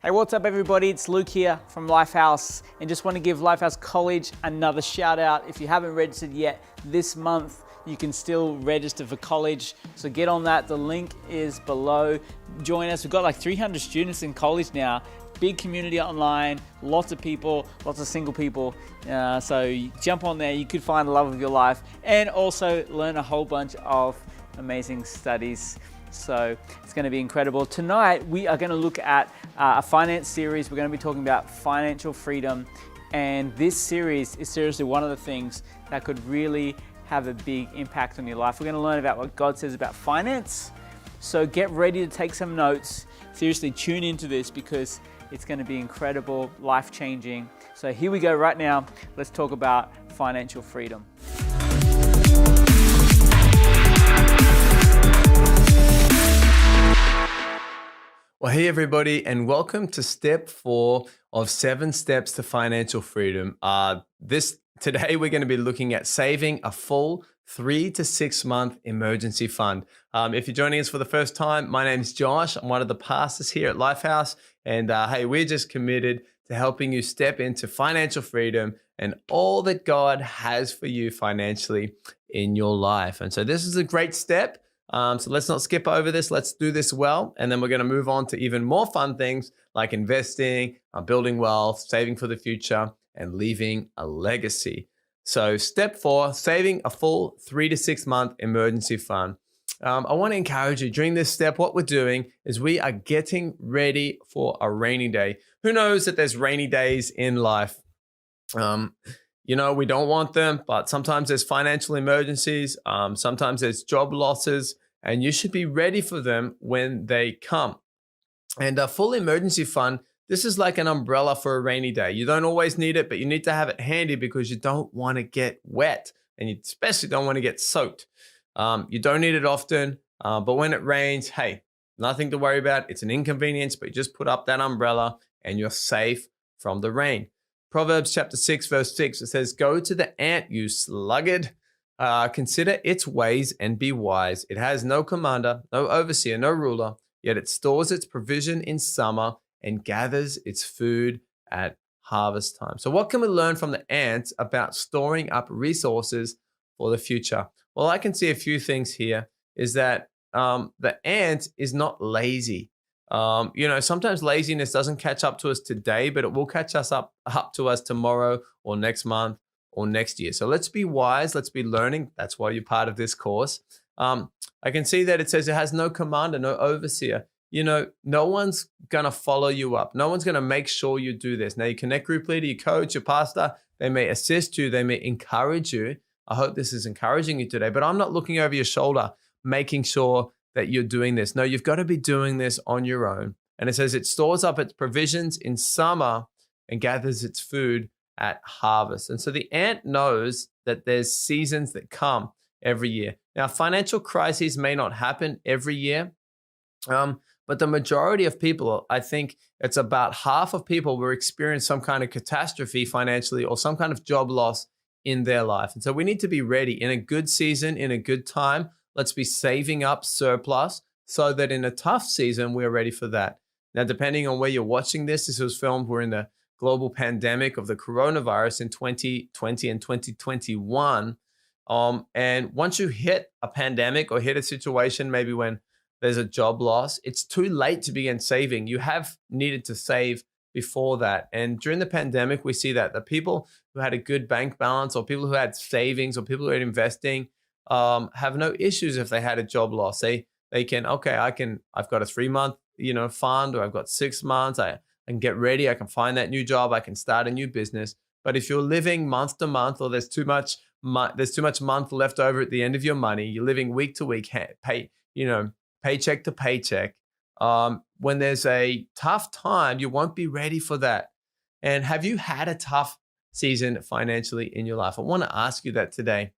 Hey, what's up everybody? It's Luke here from Lifehouse, and just want to give Lifehouse College another shout out. If you haven't registered yet, this month you can still register for college. So get on that, the link is below. Join us, we've got like 300 students in college now. Big community online, lots of people, lots of single people. So you jump on there, you could find the love of your life and also learn a whole bunch of amazing studies. So it's going to be incredible. Tonight we are going to look at a finance series. We're going to be talking about financial freedom, and this series is seriously one of the things that could really have a big impact on your life. We're going to learn about what God says about finance. So get ready to take some notes. Seriously, tune into this because it's going to be incredible, life-changing. So here we go right now. Let's talk about financial freedom. Well, hey everybody, and welcome to step 4 of 7 steps to financial freedom. Today we're going to be looking at saving a full 3 to 6 month emergency fund. If you're joining us for the first time, my name is Josh. I'm one of the pastors here at Lifehouse, and hey, we're just committed to helping you step into financial freedom and all that God has for you financially in your life. And so this is a great step. So let's not skip over this. Let's do this well. And then we're going to move on to even more fun things like investing, building wealth, saving for the future, and leaving a legacy. So step 4, saving a full 3 to 6 month emergency fund. I want to encourage you during this step, what we're doing is we are getting ready for a rainy day. Who knows that there's rainy days in life? You know, we don't want them, but sometimes there's financial emergencies. Sometimes there's job losses, and you should be ready for them when they come. And a full emergency fund, this is like an umbrella for a rainy day. You don't always need it, but you need to have it handy because you don't want to get wet, and you especially don't want to get soaked. You don't need it often, but when it rains, hey, nothing to worry about. It's an inconvenience, but you just put up that umbrella and you're safe from the rain. Proverbs chapter 6, verse 6, it says, "Go to the ant, you sluggard. Consider its ways and be wise. It has no commander, no overseer, no ruler, yet it stores its provision in summer and gathers its food at harvest time." So what can we learn from the ants about storing up resources for the future? Well, I can see a few things here is that the ant is not lazy. Sometimes laziness doesn't catch up to us today, but it will catch us up to us tomorrow or next month or next year. So let's be wise. Let's be learning. That's why you're part of this course. I can see that it says it has no commander, no overseer. You know, no one's going to follow you up. No one's going to make sure you do this. Now, your connect group leader, your coach, your pastor, they may assist you. They may encourage you. I hope this is encouraging you today, but I'm not looking over your shoulder, making sure that you're doing this. No, you've got to be doing this on your own. And it says it stores up its provisions in summer and gathers its food at harvest. And so the ant knows that there's seasons that come every year. Now, financial crises may not happen every year, but the majority of people, I think it's about half of people will experience some kind of catastrophe financially or some kind of job loss in their life. And so we need to be ready in a good season, in a good time. Let's be saving up surplus so that in a tough season, we're ready for that. Now, depending on where you're watching this was filmed, we're in the global pandemic of the coronavirus in 2020 and 2021. And once you hit a pandemic or hit a situation, maybe when there's a job loss, it's too late to begin saving. You have needed to save before that. And during the pandemic, we see that the people who had a good bank balance or people who had savings or people who had investing have no issues if they had a job loss. They can, okay, I've got a 3-month, fund, or I've got 6 months. I can get ready. I can find that new job. I can start a new business. But if you're living month to month, or there's too much month left over at the end of your money, you're living week to week, paycheck to paycheck. When there's a tough time, you won't be ready for that. And have you had a tough season financially in your life? I want to ask you that today.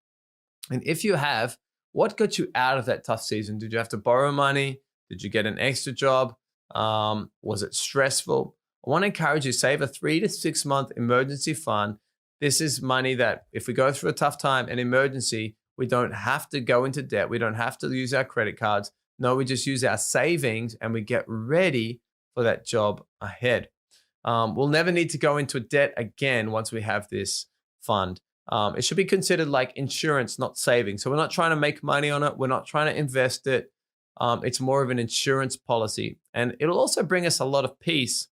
And if you have, what got you out of that tough season? Did you have to borrow money? Did you get an extra job? Was it stressful? I want to encourage you, save a 3 to 6 month emergency fund. This is money that if we go through a tough time, an emergency, we don't have to go into debt. We don't have to use our credit cards. No, we just use our savings and we get ready for that job ahead. We'll never need to go into debt again once we have this fund. It should be considered like insurance, not saving. So we're not trying to make money on it. We're not trying to invest it. It's more of an insurance policy. And it'll also bring us a lot of peace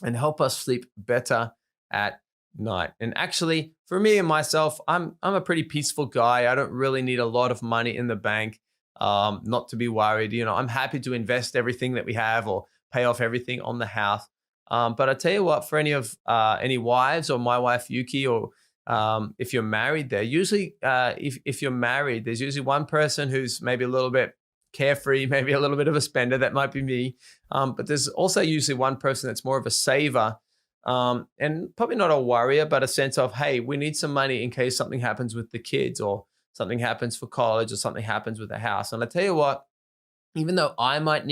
and help us sleep better at night. And actually, for me and myself, I'm a pretty peaceful guy. I don't really need a lot of money in the bank, not to be worried. I'm happy to invest everything that we have or pay off everything on the house. But I tell you what, for any wives or my wife Yuki, or if you're married, usually if you're married, there's usually one person who's maybe a little bit carefree, maybe a little bit of a spender. That might be me. But there's also usually one person that's more of a saver, and probably not a worrier, but a sense of, hey, we need some money in case something happens with the kids or something happens for college or something happens with the house. And I tell you what, even though I might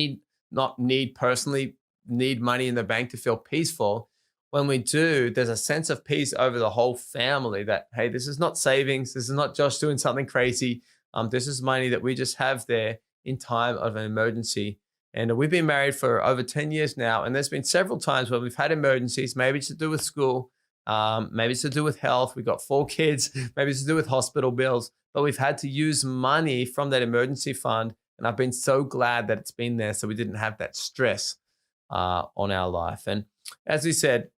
not personally need money in the bank to feel peaceful, when we do, there's a sense of peace over the whole family that, hey, this is not savings. This is not Josh doing something crazy. This is money that we just have there in time of an emergency. And we've been married for over 10 years now. And there's been several times where we've had emergencies. Maybe it's to do with school. Maybe it's to do with health. We've got 4 kids. Maybe it's to do with hospital bills. But we've had to use money from that emergency fund. And I've been so glad that it's been there so we didn't have that stress on our life. And as we said,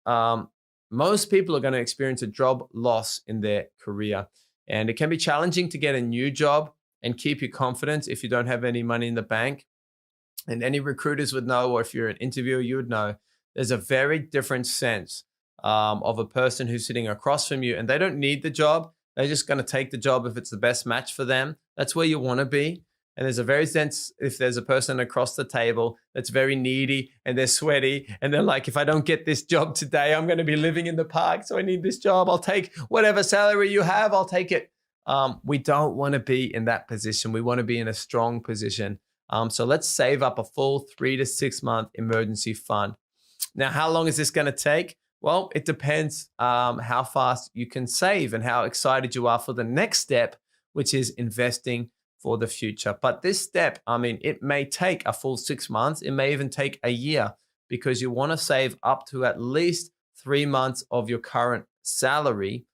most people are going to experience a job loss in their career. And it can be challenging to get a new job and keep your confidence if you don't have any money in the bank. And any recruiters would know, or if you're an interviewer, you would know, there's a very different sense of a person who's sitting across from you and they don't need the job. They're just going to take the job if it's the best match for them. That's where you want to be. And there's a very sense if there's a person across the table that's very needy and they're sweaty and they're like, if I don't get this job today, I'm going to be living in the park. So I need this job. I'll take whatever salary you have. I'll take it. We don't want to be in that position. We want to be in a strong position. So let's save up a full 3 to 6 month emergency fund. Now, how long is this going to take? Well, it depends how fast you can save and how excited you are for the next step, which is investing for the future. But this step, it may take a full 6 months. It may even take a year because you want to save up to at least 3 months of your current salary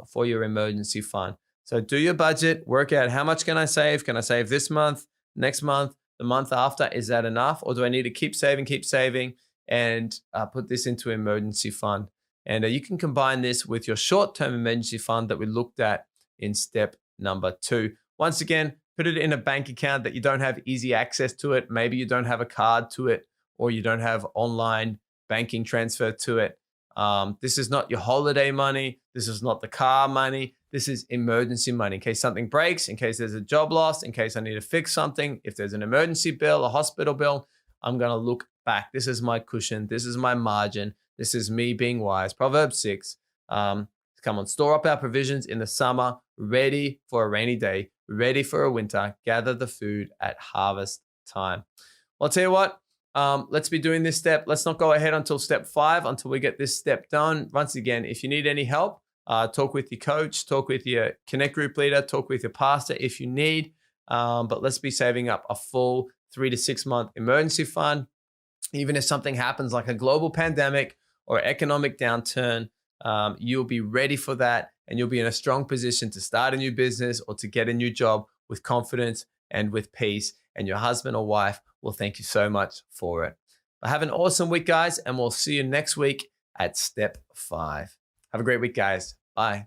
for your emergency fund. So do your budget, work out how much can I save? Can I save this month, next month, the month after? Is that enough? Or do I need to keep saving and put this into an emergency fund? And you can combine this with your short-term emergency fund that we looked at in step number 2. Once again, put it in a bank account that you don't have easy access to it. Maybe you don't have a card to it, or you don't have online banking transfer to it. This is not your holiday money. This is not the car money. This is emergency money in case something breaks, in case there's a job loss, in case I need to fix something. If there's an emergency bill, a hospital bill, I'm going to look back. This is my cushion. This is my margin. This is me being wise. Proverbs 6. Come on, store up our provisions in the summer, ready for a rainy day, ready for a winter, gather the food at harvest time. Well, I'll tell you what, let's be doing this step. Let's not go ahead until step 5, until we get this step done. Once again, if you need any help, talk with your coach, talk with your Connect group leader, talk with your pastor if you need. But let's be saving up a full 3 to 6 month emergency fund. Even if something happens like a global pandemic or economic downturn, you'll be ready for that and you'll be in a strong position to start a new business or to get a new job with confidence and with peace. And your husband or wife will thank you so much for it. But have an awesome week, guys, and we'll see you next week at step 5. Have a great week, guys. Bye.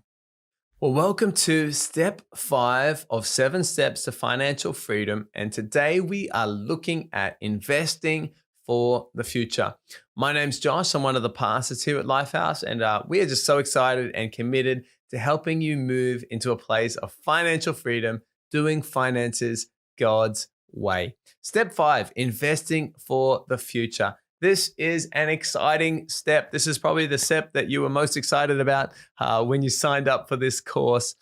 Well, welcome to step 5 of 7 steps to financial freedom. And today we are looking at investing for the future. My name's Josh. I'm one of the pastors here at Lifehouse, and we are just so excited and committed to helping you move into a place of financial freedom, doing finances God's way. Step 5, investing for the future. This is an exciting step. This is probably the step that you were most excited about when you signed up for this course.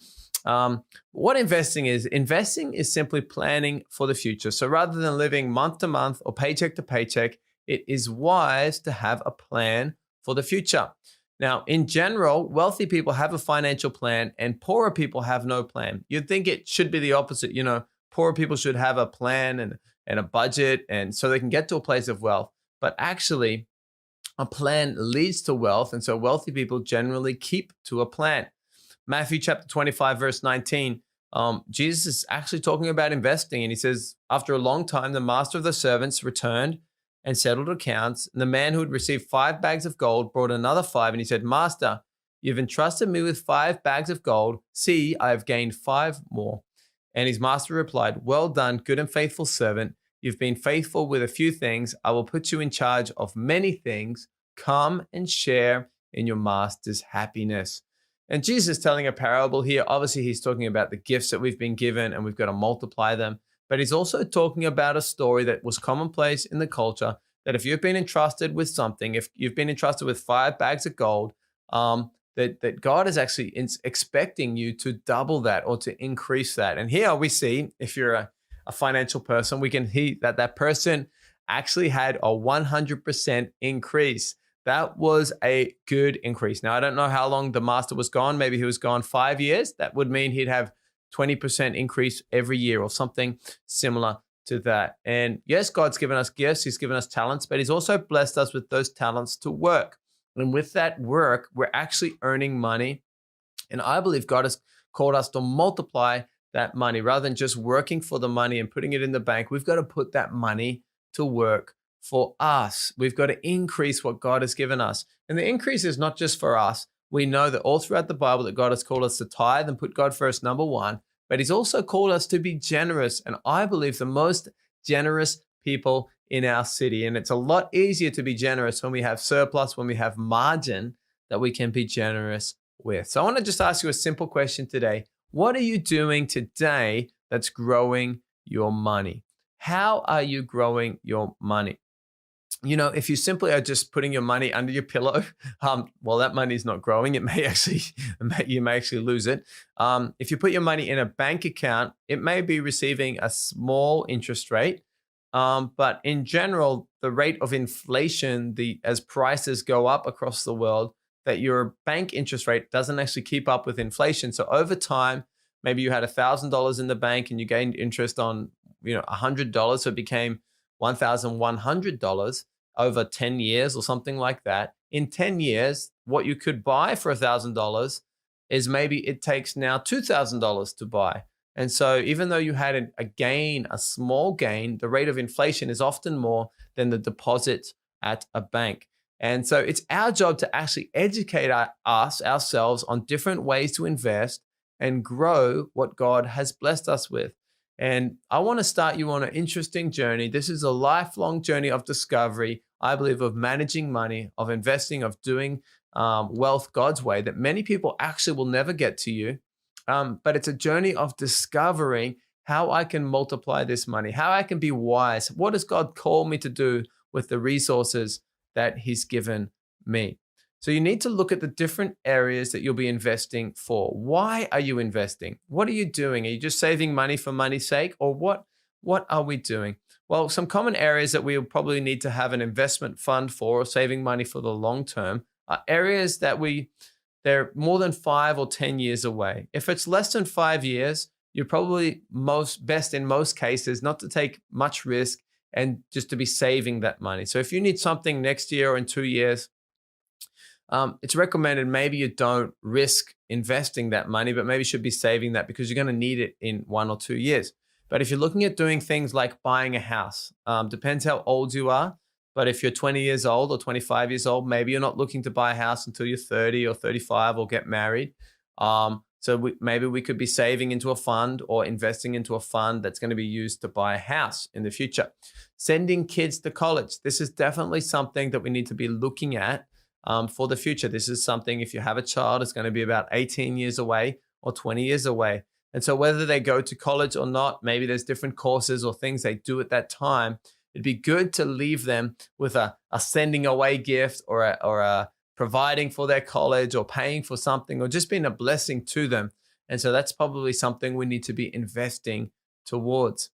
What investing is simply planning for the future. So rather than living month to month or paycheck to paycheck, it is wise to have a plan for the future. Now, in general, wealthy people have a financial plan and poorer people have no plan. You'd think it should be the opposite. Poorer people should have a plan and a budget, and so they can get to a place of wealth. but actually a plan leads to wealth. And so wealthy people generally keep to a plan. Matthew chapter 25, verse 19, Jesus is actually talking about investing. And he says, after a long time, the master of the servants returned and settled accounts. And the man who had received 5 bags of gold brought another 5. And he said, Master, you've entrusted me with 5 bags of gold. See, I have gained 5 more. And his master replied, well done, good and faithful servant. You've been faithful with a few things. I will put you in charge of many things. Come and share in your master's happiness. And Jesus is telling a parable here. Obviously, he's talking about the gifts that we've been given and we've got to multiply them. But he's also talking about a story that was commonplace in the culture, that if you've been entrusted with something, if you've been entrusted with 5 bags of gold, that God is actually expecting you to double that or to increase that. And here we see, if you're a financial person, we can see that person actually had a 100% increase. That was a good increase. Now, I don't know how long the master was gone. Maybe he was gone 5 years. That would mean he'd have 20% increase every year or something similar to that. And yes, God's given us gifts. He's given us talents, but he's also blessed us with those talents to work. And with that work, we're actually earning money. And I believe God has called us to multiply that money rather than just working for the money and putting it in the bank. We've got to put that money to work for us. We've got to increase what God has given us. And the increase is not just for us. We know that all throughout the Bible that God has called us to tithe and put God first, number one, but he's also called us to be generous. And I believe the most generous people in our city. And it's a lot easier to be generous when we have surplus, when we have margin that we can be generous with. So I want to just ask you a simple question today. What are you doing today that's growing your money? How are you growing your money? You know, if you simply are just putting your money under your pillow, well, that money is not growing. You may actually lose it. If you put your money in a bank account, it may be receiving a small interest rate. But in general, the rate of inflation, as prices go up across the world, that your bank interest rate doesn't actually keep up with inflation. So over time, maybe you had $1,000 in the bank and you gained interest on, $100. So it became $1,100 over 10 years or something like that. In 10 years, what you could buy for $1,000 is maybe it takes now $2,000 to buy. And so even though you had a small gain, the rate of inflation is often more than the deposit at a bank. And so it's our job to actually educate ourselves on different ways to invest and grow what God has blessed us with. And I want to start you on an interesting journey. This is a lifelong journey of discovery, I believe, of managing money, of investing, of doing wealth God's way that many people actually will never get to you. But it's a journey of discovering how I can multiply this money, how I can be wise. What does God call me to do with the resources that he's given me? So you need to look at the different areas that you'll be investing for. Why are you investing? What are you doing? Are you just saving money for money's sake? Or what are we doing? Well, some common areas that we'll probably need to have an investment fund for or saving money for the long term are areas that they're more than 5 or 10 years away. If it's less than 5 years, you're probably best in most cases not to take much risk and just to be saving that money. So if you need something next year or in 2 years, it's recommended maybe you don't risk investing that money, but maybe you should be saving that because you're going to need it in 1 or 2 years. But if you're looking at doing things like buying a house, depends how old you are. But if you're 20 years old or 25 years old, maybe you're not looking to buy a house until you're 30 or 35 or get married. Maybe we could be saving into a fund or investing into a fund that's going to be used to buy a house in the future. Sending kids to college. This is definitely something that we need to be looking at for the future. This is something, if you have a child, it's going to be about 18 years away or 20 years away. And so whether they go to college or not, maybe there's different courses or things they do at that time. It'd be good to leave them with a sending away gift or a providing for their college or paying for something or just being a blessing to them. And so that's probably something we need to be investing towards.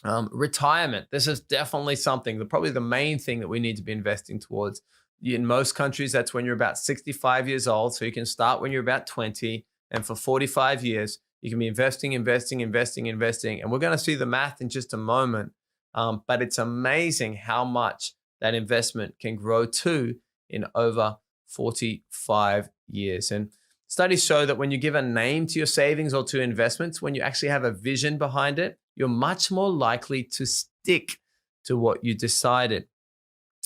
Retirement. This is definitely something, probably the main thing that we need to be investing towards. In most countries, that's when you're about 65 years old. So you can start when you're about 20. And for 45 years, you can be investing. And we're going to see the math in just a moment. But it's amazing how much that investment can grow to in over 45 years. And studies show that when you give a name to your savings or to investments, when you actually have a vision behind it, you're much more likely to stick to what you decided.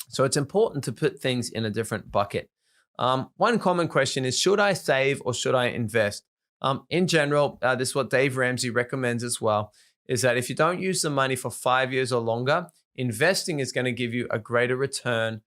So it's important to put things in a different bucket. One common question is, should I save or should I invest? In general, this is what Dave Ramsey recommends as well, is that if you don't use the money for 5 years or longer, investing is going to give you a greater return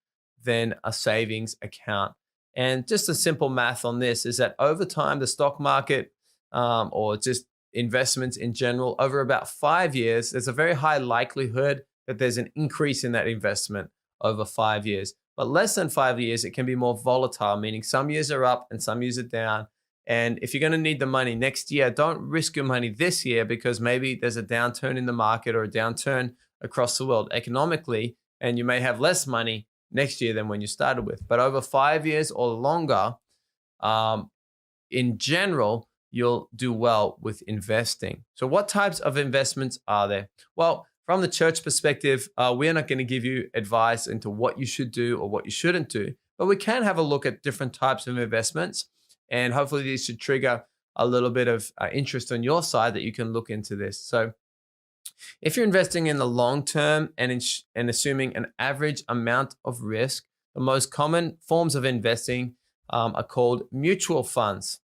than a savings account. And just a simple math on this is that over time, the stock market or just investments in general, over about 5 years, there's a very high likelihood that there's an increase in that investment over 5 years. But less than 5 years, it can be more volatile, meaning some years are up and some years are down. And if you're going to need the money next year, don't risk your money this year because maybe there's a downturn in the market or a downturn across the world economically, and you may have less money next year than when you started with. But over 5 years or longer, in general, you'll do well with investing. So what types of investments are there? Well, from the church perspective, we're not going to give you advice into what you should do or what you shouldn't do, but we can have a look at different types of investments. And hopefully these should trigger a little bit of interest on your side that you can look into this. So if you're investing in the long term and assuming an average amount of risk, the most common forms of investing are called mutual funds.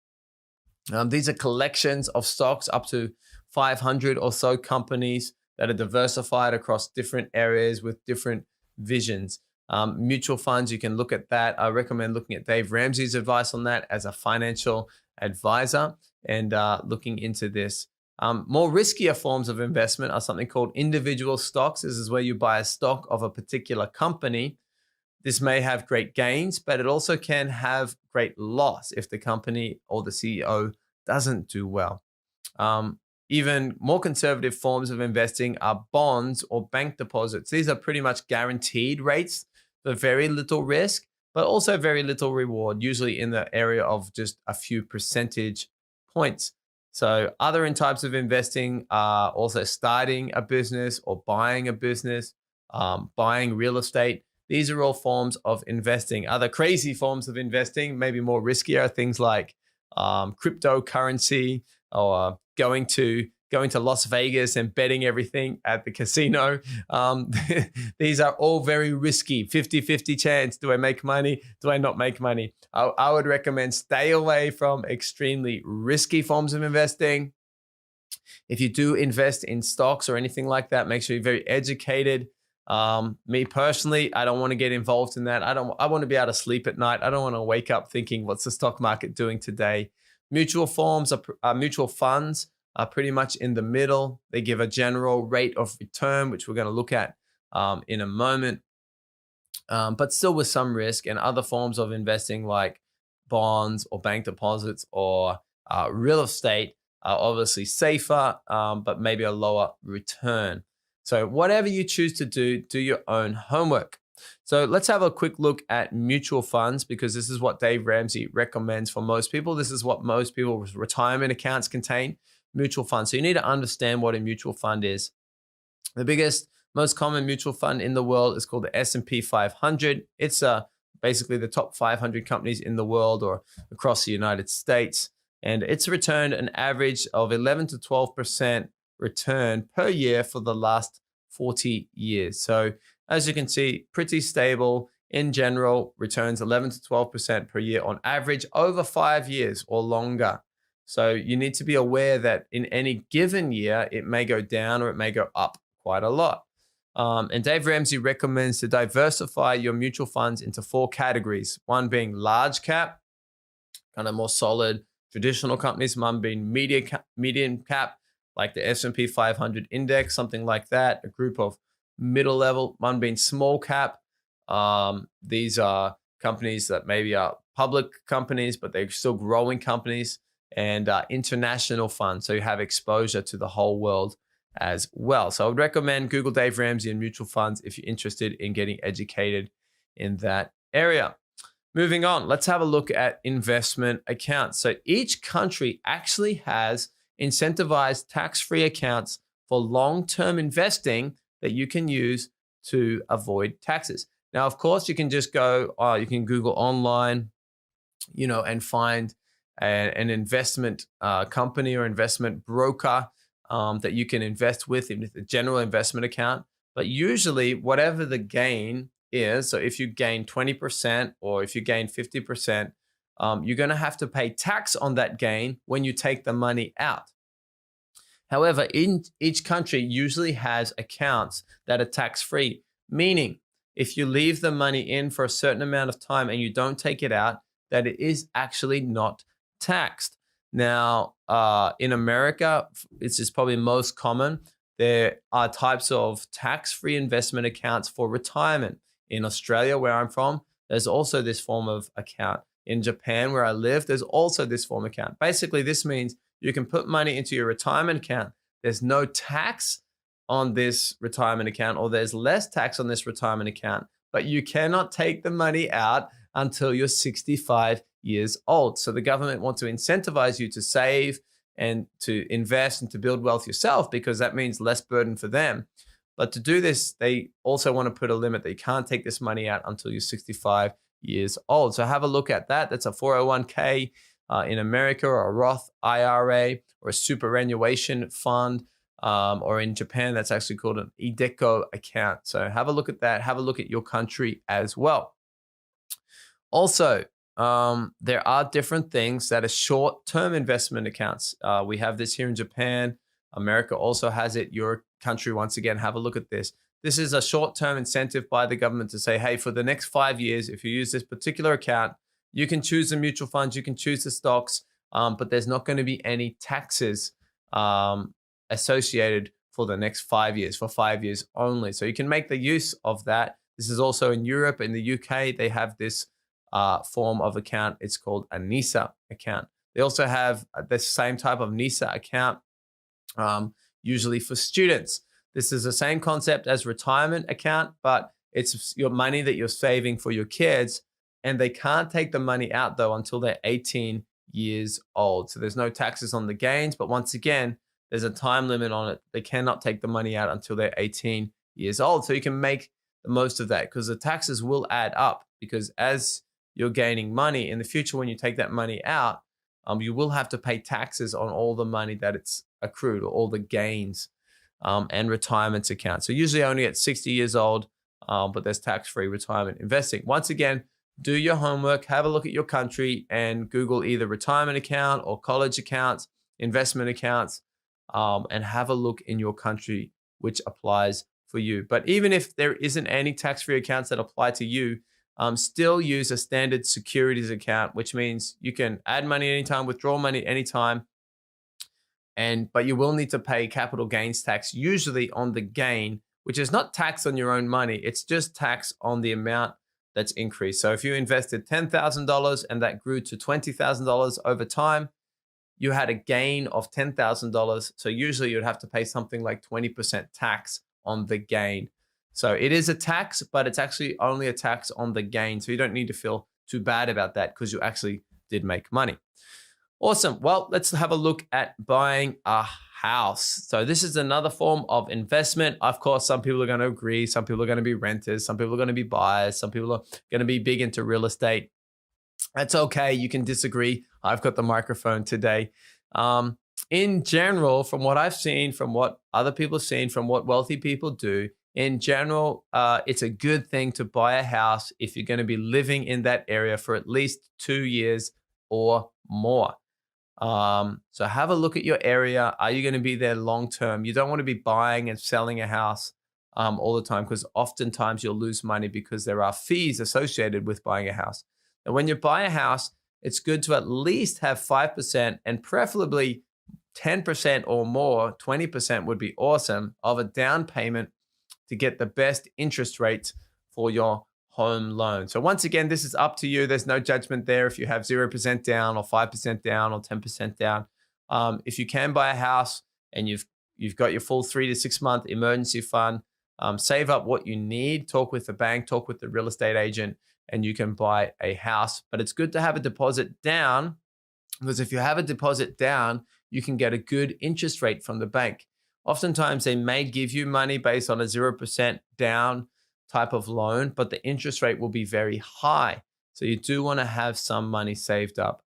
These are collections of stocks up to 500 or so companies that are diversified across different areas with different visions. Mutual funds, you can look at that. I recommend looking at Dave Ramsey's advice on that as a financial advisor and looking into this. More riskier forms of investment are something called individual stocks. This is where you buy a stock of a particular company. This may have great gains, but it also can have great loss if the company or the CEO doesn't do well. Even more conservative forms of investing are bonds or bank deposits. These are pretty much guaranteed rates for very little risk, but also very little reward, usually in the area of just a few percentage points. So other types of investing are also starting a business or buying a business, buying real estate. These are all forms of investing. Other crazy forms of investing, maybe more riskier, things like cryptocurrency or going to Las Vegas and betting everything at the casino. These are all very risky, 50-50 chance. Do I make money? Do I not make money? I would recommend stay away from extremely risky forms of investing. If you do invest in stocks or anything like that, make sure you're very educated. Me personally, I don't want to get involved in that. I want to be able to sleep at night. I don't want to wake up thinking, what's the stock market doing today? Mutual funds are pretty much in the middle. They give a general rate of return, which we're going to look at in a moment, but still with some risk. And other forms of investing like bonds or bank deposits or real estate are obviously safer, but maybe a lower return. So whatever you choose to do, do your own homework. So let's have a quick look at mutual funds because this is what Dave Ramsey recommends for most people. This is what most people's retirement accounts contain, mutual funds. So you need to understand what a mutual fund is. The biggest, most common mutual fund in the world is called the S&P 500. It's basically the top 500 companies in the world or across the United States. And it's returned an average of 11 to 12% return per year for the last 40 years. So as you can see, pretty stable in general, returns 11 to 12% per year on average over 5 years or longer. So you need to be aware that in any given year, it may go down or it may go up quite a lot. And Dave Ramsey recommends to diversify your mutual funds into 4 categories. One being large cap, kind of more solid traditional companies. One being medium cap, like the S&P 500 index, something like that. A group of middle level. One being small cap. These are companies that maybe are public companies, but they're still growing companies. And international funds, so you have exposure to the whole world as well. So I would recommend Google Dave Ramsey and mutual funds if you're interested in getting educated in that area. Moving on, let's have a look at investment accounts. So each country actually has incentivized tax-free accounts for long-term investing that you can use to avoid taxes. Now, of course, you can just go, you can Google online, and find an investment company or investment broker that you can invest with in the general investment account. But usually, whatever the gain is, so if you gain 20% or if you gain 50%, you're going to have to pay tax on that gain when you take the money out. However, in each country usually has accounts that are tax-free, meaning if you leave the money in for a certain amount of time and you don't take it out, that it is actually not taxed. Now, in America, this is probably most common. There are types of tax-free investment accounts for retirement. In Australia, where I'm from, there's also this form of account. In Japan, where I live, there's also this form of account. Basically, this means you can put money into your retirement account. There's no tax on this retirement account, or there's less tax on this retirement account, but you cannot take the money out until you're 65 years old. So the government wants to incentivize you to save and to invest and to build wealth yourself, because that means less burden for them. But to do this, they also want to put a limit that you can't take this money out until you're 65 years old. So have a look at that. That's a 401k in America, or a Roth IRA, or a superannuation fund, or in Japan, that's actually called an IDECO account. So have a look at that. Have a look at your country as well. Also, there are different things that are short-term investment accounts. We have this here in Japan. America also has it. Your country, once again, have a look at this. This is a short-term incentive by the government to say, hey, for the next 5 years, if you use this particular account, you can choose the mutual funds, you can choose the stocks, but there's not going to be any taxes associated for the next 5 years, for 5 years only. So you can make the use of that. This is also in Europe. In the UK, they have this form of account. It's called a NISA account. They also have the same type of NISA account, usually for students. This is the same concept as retirement account, but it's your money that you're saving for your kids, and they can't take the money out though until they're 18 years old. So there's no taxes on the gains, but once again, there's a time limit on it. They cannot take the money out until they're 18 years old. So you can make the most of that, because the taxes will add up, because as you're gaining money in the future, when you take that money out, you will have to pay taxes on all the money that it's accrued, or all the gains and retirement accounts. So usually only at 60 years old, but there's tax-free retirement investing. Once again, do your homework, have a look at your country, and Google either retirement account or college accounts, investment accounts, and have a look in your country which applies for you. But even if there isn't any tax-free accounts that apply to you, still use a standard securities account, which means you can add money anytime, withdraw money anytime, but you will need to pay capital gains tax, usually on the gain, which is not tax on your own money. It's just tax on the amount that's increased. So if you invested $10,000 and that grew to $20,000 over time, you had a gain of $10,000. So usually you'd have to pay something like 20% tax on the gain. So it is a tax, but it's actually only a tax on the gain. So you don't need to feel too bad about that, because you actually did make money. Awesome. Well, let's have a look at buying a house. So this is another form of investment. Of course, some people are going to agree. Some people are going to be renters. Some people are going to be buyers. Some people are going to be big into real estate. That's okay. You can disagree. I've got the microphone today. In general, from what I've seen, from what other people have seen, from what wealthy people do, in general, it's a good thing to buy a house if you're going to be living in that area for at least 2 years or more. So have a look at your area. Are you going to be there long term? You don't want to be buying and selling a house all the time, because oftentimes you'll lose money because there are fees associated with buying a house. And when you buy a house, it's good to at least have 5%, and preferably 10% or more, 20% would be awesome, of a down payment to get the best interest rates for your home loan. So once again, this is up to you. There's no judgment there if you have 0% down or 5% down or 10% down. If you can buy a house and you've got your full 3 to 6 month emergency fund, save up what you need, talk with the bank, talk with the real estate agent, and you can buy a house. But it's good to have a deposit down, because if you have a deposit down, you can get a good interest rate from the bank. Oftentimes, they may give you money based on a 0% down type of loan, but the interest rate will be very high. So you do want to have some money saved up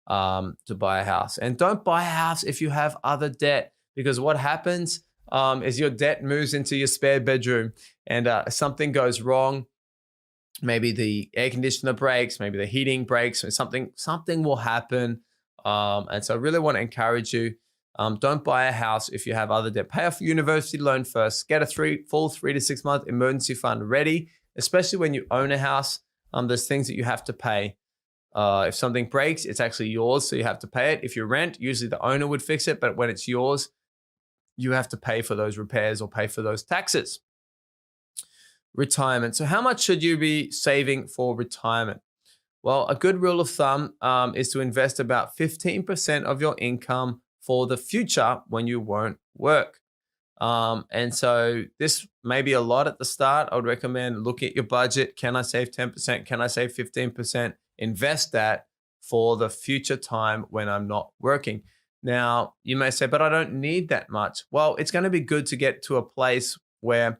to buy a house. And don't buy a house if you have other debt, because what happens is your debt moves into your spare bedroom, and something goes wrong. Maybe the air conditioner breaks, maybe the heating breaks, or something will happen. And so I really want to encourage you, don't buy a house if you have other debt. Pay off your university loan first. Get a full 3 to 6 month emergency fund ready, especially when you own a house. There's things that you have to pay. If something breaks, it's actually yours, so you have to pay it. If you rent, usually the owner would fix it, but when it's yours, you have to pay for those repairs or pay for those taxes. Retirement. So how much should you be saving for retirement? Well, a good rule of thumb is to invest about 15% of your income for the future when you won't work. And so this may be a lot at the start. I would recommend look at your budget. Can I save 10%? Can I save 15%? Invest that for the future time when I'm not working. Now, you may say, but I don't need that much. Well, it's going to be good to get to a place where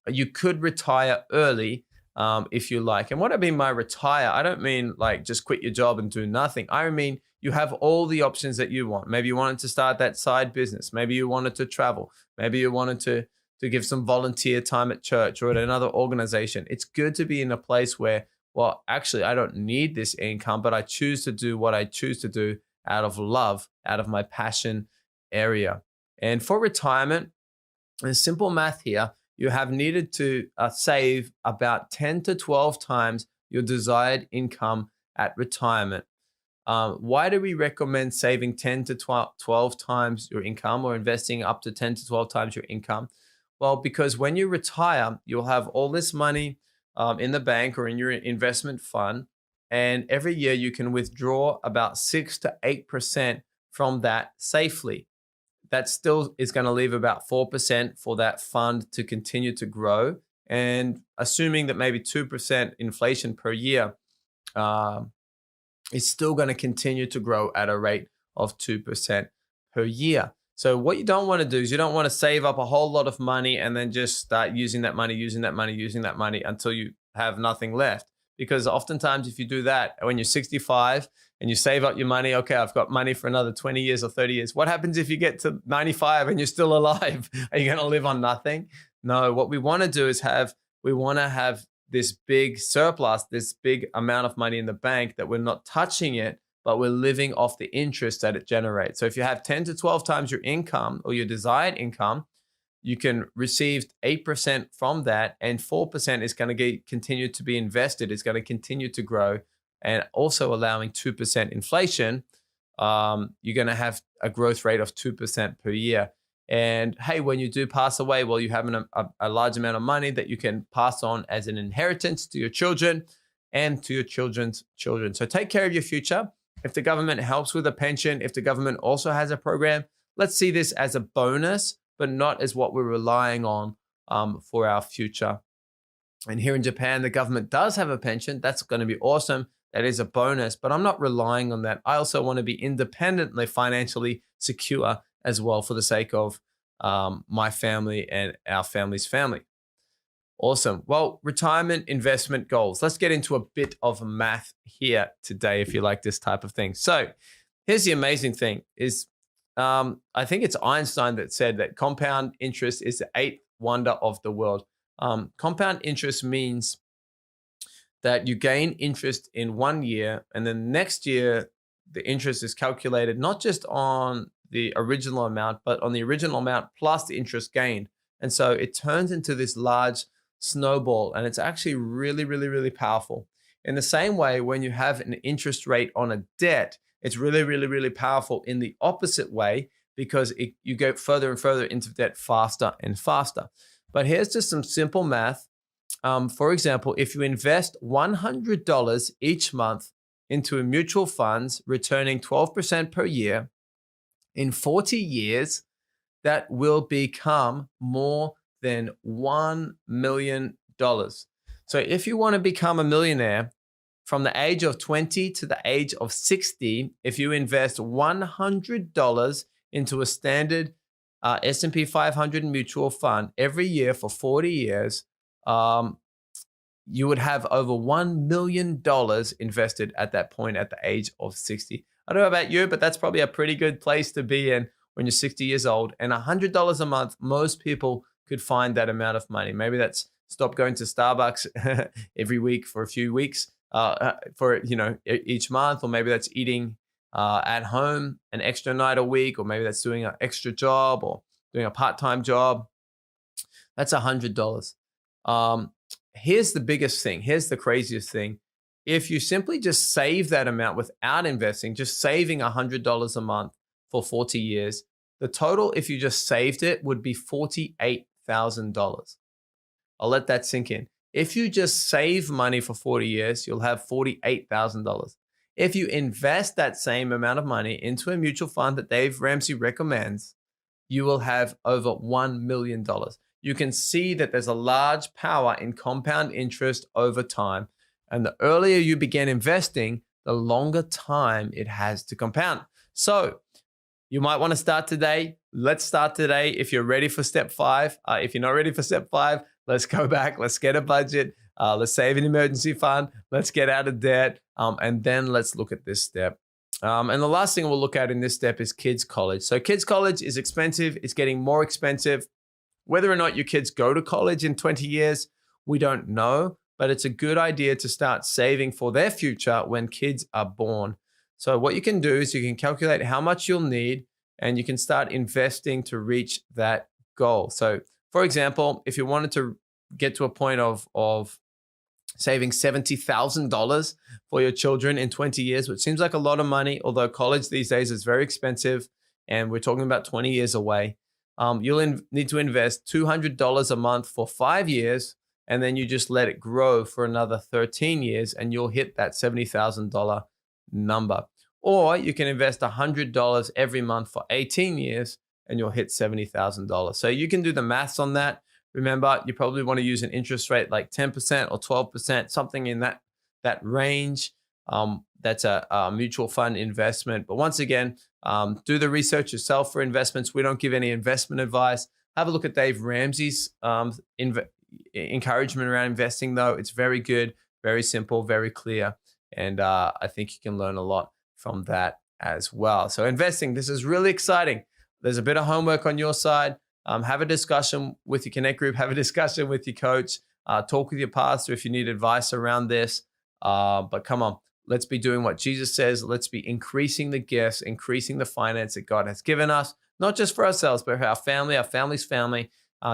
you could retire early if you like. And what I mean by retire, I don't mean like just quit your job and do nothing. I mean, you have all the options that you want. Maybe you wanted to start that side business. Maybe you wanted to travel. Maybe you wanted to give some volunteer time at church or at another organization. It's good to be in a place where, well, actually, I don't need this income, but I choose to do what I choose to do out of love, out of my passion area. And for retirement, there's simple math here. You have needed to save about 10 to 12 times your desired income at retirement. Why do we recommend saving 10 to 12 times your income, or investing up to 10 to 12 times your income? Well, because when you retire, you'll have all this money in the bank or in your investment fund, and every year you can withdraw about 6 to 8% from that safely. That still is going to leave about 4% for that fund to continue to grow. And assuming that maybe 2% inflation per year, it's still going to continue to grow at a rate of 2% per year. So what you don't want to do is you don't want to save up a whole lot of money and then just start using that money until you have nothing left. Because oftentimes if you do that, when you're 65 and you save up your money, okay, I've got money for another 20 years or 30 years. What happens if you get to 95 and you're still alive? Are you going to live on nothing? No, what we want to do is we want to have this big surplus, this big amount of money in the bank that we're not touching it, but we're living off the interest that it generates. So if you have 10 to 12 times your income or your desired income, you can receive 8% from that, and 4% is going to continue to be invested. It's going to continue to grow, and also allowing 2% inflation, you're going to have a growth rate of 2% per year. And hey, when you do pass away, well, you have a large amount of money that you can pass on as an inheritance to your children and to your children's children. So take care of your future. If the government helps with a pension, if the government also has a program, let's see this as a bonus, but not as what we're relying on for our future. And here in Japan, the government does have a pension. That's going to be awesome. That is a bonus, but I'm not relying on that. I also want to be independently financially secure as well, for the sake of my family and our family's family. Awesome. Well, retirement investment goals. Let's get into a bit of math here today, if you like this type of thing. So here's the amazing thing is, I think it's Einstein that said that compound interest is the eighth wonder of the world. Compound interest means that you gain interest in 1 year, and then next year, the interest is calculated not just on the original amount, but on the original amount plus the interest gained. And so it turns into this large snowball, and it's actually really, really, really powerful. In the same way, when you have an interest rate on a debt, it's really, really, really powerful in the opposite way, because you go further and further into debt faster and faster. But here's just some simple math. For example, if you invest $100 each month into mutual funds, returning 12% per year, in 40 years, that will become more than $1 million. So if you want to become a millionaire from the age of 20 to the age of 60, if you invest $100 into a standard S&P 500 mutual fund every year for 40 years, you would have over $1 million invested at that point at the age of 60. I don't know about you, but that's probably a pretty good place to be in when you're 60 years old. And $100 a month, most people could find that amount of money. Maybe that's stop going to Starbucks every week for a few weeks for each month, or maybe that's eating at home an extra night a week, or maybe that's doing an extra job or doing a part-time job. That's $100. Here's the biggest thing. Here's the craziest thing. If you simply just save that amount without investing, just saving $100 a month for 40 years, the total, if you just saved it, would be $48,000. I'll let that sink in. If you just save money for 40 years, you'll have $48,000. If you invest that same amount of money into a mutual fund that Dave Ramsey recommends, you will have over $1 million. You can see that there's a large power in compound interest over time. And the earlier you begin investing, the longer time it has to compound. So you might want to start today. Let's start today. If you're ready for step 5, if you're not ready for step 5, let's go back. Let's get a budget. Let's save an emergency fund. Let's get out of debt. And then let's look at this step. And the last thing we'll look at in this step is kids' college. So kids' college is expensive. It's getting more expensive. Whether or not your kids go to college in 20 years, we don't know, but it's a good idea to start saving for their future when kids are born. So what you can do is you can calculate how much you'll need, and you can start investing to reach that goal. So for example, if you wanted to get to a point of saving $70,000 for your children in 20 years, which seems like a lot of money, although college these days is very expensive, and we're talking about 20 years away. You'll need to invest $200 a month for 5 years, and then you just let it grow for another 13 years, and you'll hit that $70,000 number. Or you can invest $100 every month for 18 years, and you'll hit $70,000. So you can do the maths on that. Remember, you probably want to use an interest rate like 10% or 12%, something in that range. That's a mutual fund investment. But once again, do the research yourself for investments. We don't give any investment advice. Have a look at Dave Ramsey's encouragement around investing, though. It's very good, very simple, very clear. And I think you can learn a lot from that as well. So investing, this is really exciting. There's a bit of homework on your side. Have a discussion with your Connect group. Have a discussion with your coach. Talk with your pastor if you need advice around this. But come on. Let's be doing what Jesus says. Let's be increasing the gifts, increasing the finance that God has given us, not just for ourselves, but for our family, our family's family,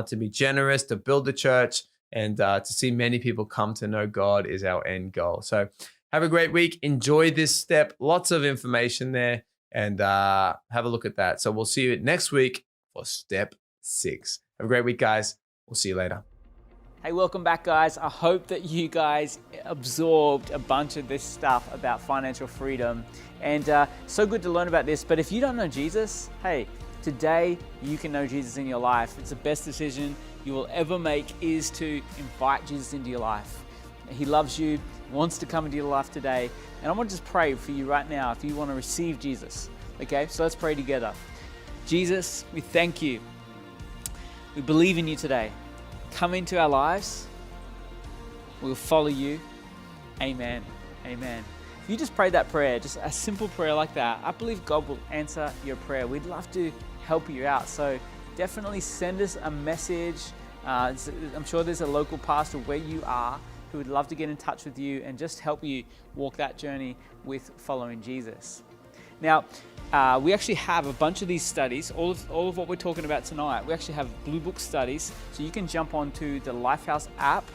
to be generous, to build the church, and to see many people come to know God is our end goal. So have a great week. Enjoy this step. Lots of information there, and have a look at that. So we'll see you next week for step 6. Have a great week, guys. We'll see you later. Hey, welcome back, guys. I hope that you guys absorbed a bunch of this stuff about financial freedom, and so good to learn about this. But if you don't know Jesus, hey, today you can know Jesus in your life. It's the best decision you will ever make, is to invite Jesus into your life. He loves you, wants to come into your life today. And I want to just pray for you right now if you want to receive Jesus. Okay, so let's pray together. Jesus, we thank you. We believe in you today. Come into our lives. We'll follow you. Amen. Amen. If you just prayed that prayer, just a simple prayer like that, I believe God will answer your prayer. We'd love to help you out. So definitely send us a message. I'm sure there's a local pastor where you are who would love to get in touch with you and just help you walk that journey with following Jesus. Now, we actually have a bunch of these studies, all of what we're talking about tonight. We actually have Blue Book studies, so you can jump onto the Lifehouse app,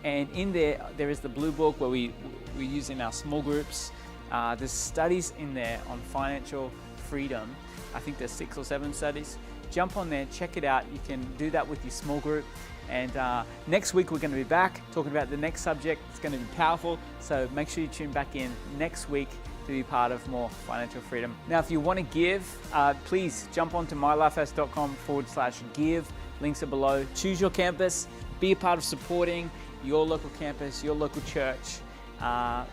and in there is the Blue Book where we use in our small groups. There's studies in there on financial freedom. I think there's 6 or 7 studies. Jump on there, check it out. You can do that with your small group. And next week we're going to be back talking about the next subject. It's going to be powerful, so make sure you tune back in next week to be part of more financial freedom. Now, if you want to give, please jump onto mylifehouse.com/give. Links are below. Choose your campus. Be a part of supporting your local campus, your local church.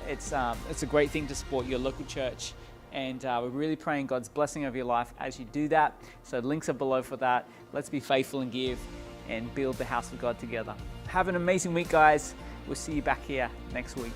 It's a great thing to support your local church. And we're really praying God's blessing over your life as you do that. So links are below for that. Let's be faithful and give and build the house of God together. Have an amazing week, guys. We'll see you back here next week.